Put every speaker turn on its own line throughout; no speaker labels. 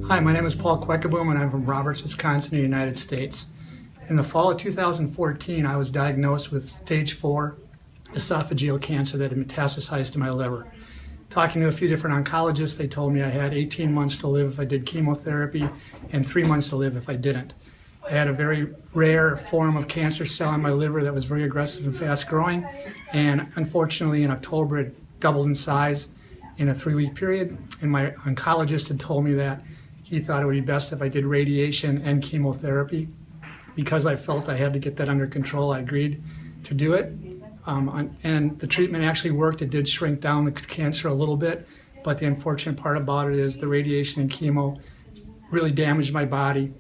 Hi, my name is Paul Queckaboom and I'm from Roberts, Wisconsin, United States. In the fall of 2014, I was diagnosed with stage 4 esophageal cancer that had metastasized to my liver. Talking to a few different oncologists, they told me I had 18 months to live if I did chemotherapy and 3 months to live if I didn't. I had a very rare form of cancer cell in my liver that was very aggressive and fast growing, and unfortunately in October it doubled in size in a 3-week period, and my oncologist had told me that he thought it would be best if I did radiation and chemotherapy. Because I felt I had to get that under control, I agreed to do it. And the treatment actually worked. It did shrink down the cancer a little bit, but the unfortunate part about it is the radiation and chemo really damaged my body,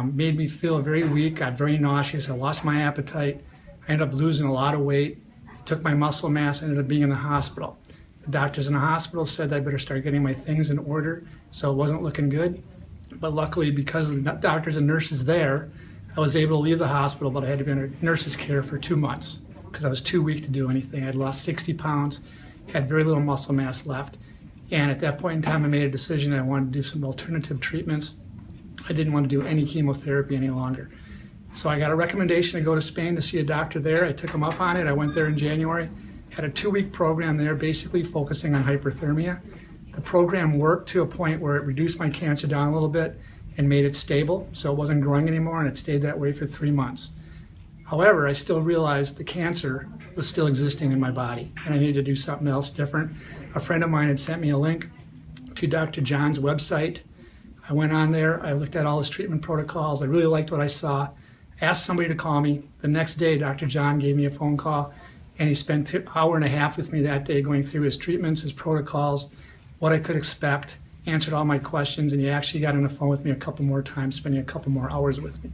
made me feel very weak, got very nauseous, I lost my appetite, I ended up losing a lot of weight, it took my muscle mass, ended up being in the hospital. The doctors in the hospital said I better start getting my things in order, so it wasn't looking good. But luckily, because of the doctors and nurses there, I was able to leave the hospital, but I had to be under nurse's care for 2 months because I was too weak to do anything. I'd lost 60 pounds, had very little muscle mass left, and at that point in time I made a decision I wanted to do some alternative treatments. I didn't want to do any chemotherapy any longer. So I got a recommendation to go to Spain to see a doctor there. I took him up on it. I went there in January, had a 2-week program there basically focusing on hyperthermia. The program worked to a point where it reduced my cancer down a little bit and made it stable, so it wasn't growing anymore, and it stayed that way for 3 months. However, I still realized the cancer was still existing in my body, and I needed to do something else different. A friend of mine had sent me a link to Dr. John's website. I went on there, I looked at all his treatment protocols, I really liked what I saw, asked somebody to call me. The next day, Dr. John gave me a phone call, and he spent an hour and a half with me that day going through his treatments, his protocols, what I could expect, answered all my questions, and he actually got on the phone with me a couple more times, spending a couple more hours with me.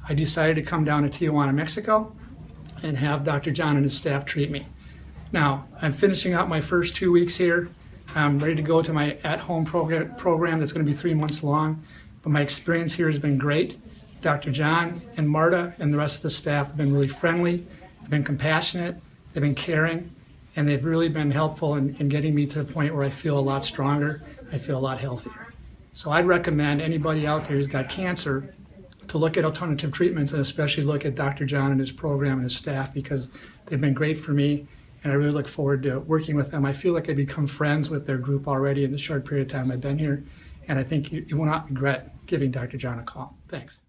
I decided to come down to Tijuana, Mexico, and have Dr. John and his staff treat me. Now, I'm finishing up my first 2 weeks here. I'm ready to go to my at-home program that's going to be 3 months long, but my experience here has been great. Dr. John and Marta and the rest of the staff have been really friendly, they've been compassionate, they've been caring, and they've really been helpful in getting me to the point where I feel a lot stronger, I feel a lot healthier. So I'd recommend anybody out there who's got cancer to look at alternative treatments, and especially look at Dr. John and his program and his staff, because they've been great for me, and I really look forward to working with them. I feel like I've become friends with their group already in the short period of time I've been here, and I think you will not regret giving Dr. John a call. Thanks.